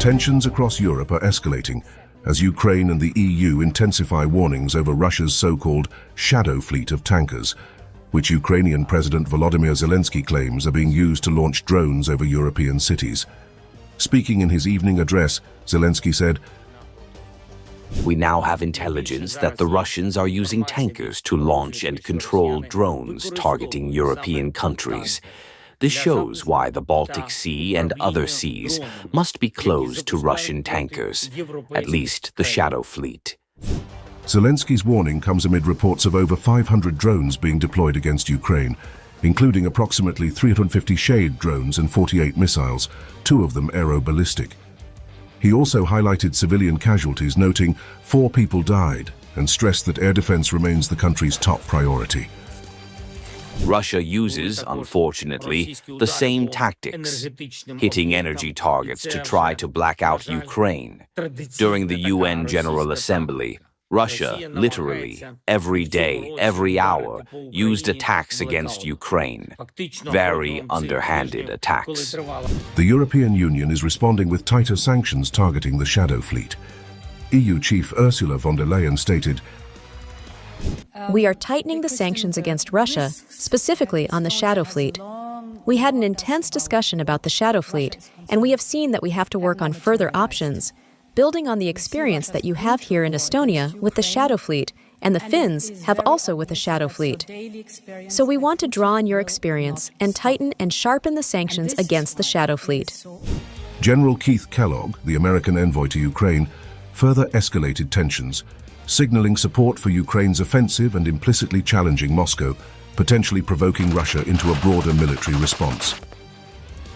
Tensions across Europe are escalating as Ukraine and the EU intensify warnings over Russia's so-called shadow fleet of tankers, which Ukrainian President Volodymyr Zelensky claims are being used to launch drones over European cities. Speaking in his evening address, Zelensky said, "We now have intelligence that the Russians are using tankers to launch and control drones targeting European countries. This shows why the Baltic Sea and other seas must be closed to Russian tankers, at least the shadow fleet." Zelensky's warning comes amid reports of over 500 drones being deployed against Ukraine, including approximately 350 Shade drones and 48 missiles, 2 of them aero-ballistic. He also highlighted civilian casualties, noting 4 people died, and stressed that air defense remains the country's top priority. Russia uses, unfortunately, the same tactics, hitting energy targets to try to black out Ukraine. During the UN General Assembly, Russia, literally, every day, every hour, used attacks against Ukraine. Very underhanded attacks. The European Union is responding with tighter sanctions targeting the shadow fleet. EU Chief Ursula von der Leyen stated, "We are tightening the sanctions against Russia, specifically on the shadow fleet. We had an intense discussion about the shadow fleet, and we have seen that we have to work on further options, building on the experience that you have here in Estonia with the shadow fleet, and the Finns have also with the shadow fleet. So we want to draw on your experience and tighten and sharpen the sanctions against the shadow fleet." General Keith Kellogg, the American envoy to Ukraine, further escalated tensions, signaling support for Ukraine's offensive and implicitly challenging Moscow, potentially provoking Russia into a broader military response.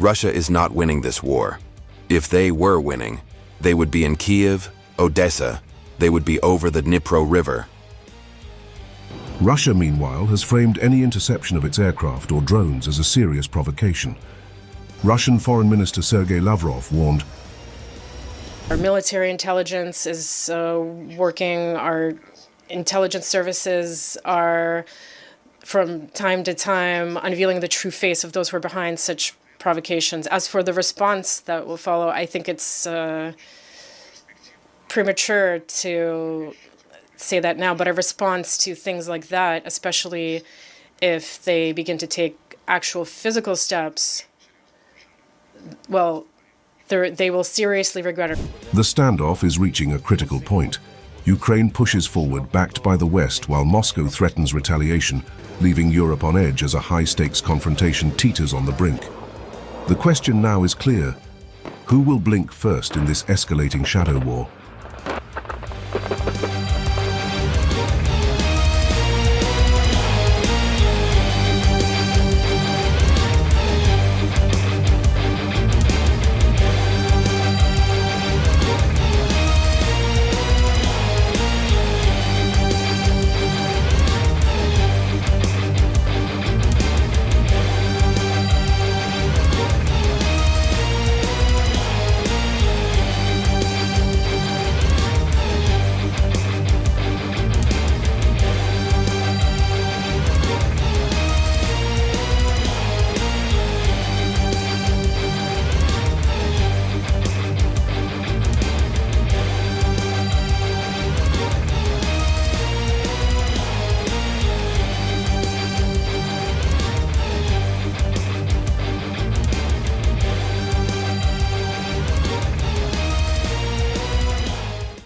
Russia is not winning this war. If they were winning, they would be in Kyiv, Odessa. They would be over the Dnipro River. Russia, meanwhile, has framed any interception of its aircraft or drones as a serious provocation. Russian Foreign Minister Sergey Lavrov warned, "Our military intelligence is working, our intelligence services are from time to time unveiling the true face of those who are behind such provocations. As for the response that will follow, I think it's premature to say that now, but a response to things like that, especially if they begin to take actual physical steps, well, they will seriously regret it." The standoff is reaching a critical point. Ukraine pushes forward, backed by the West, while Moscow threatens retaliation, leaving Europe on edge as a high-stakes confrontation teeters on the brink. The question now is clear: who will blink first in this escalating shadow war?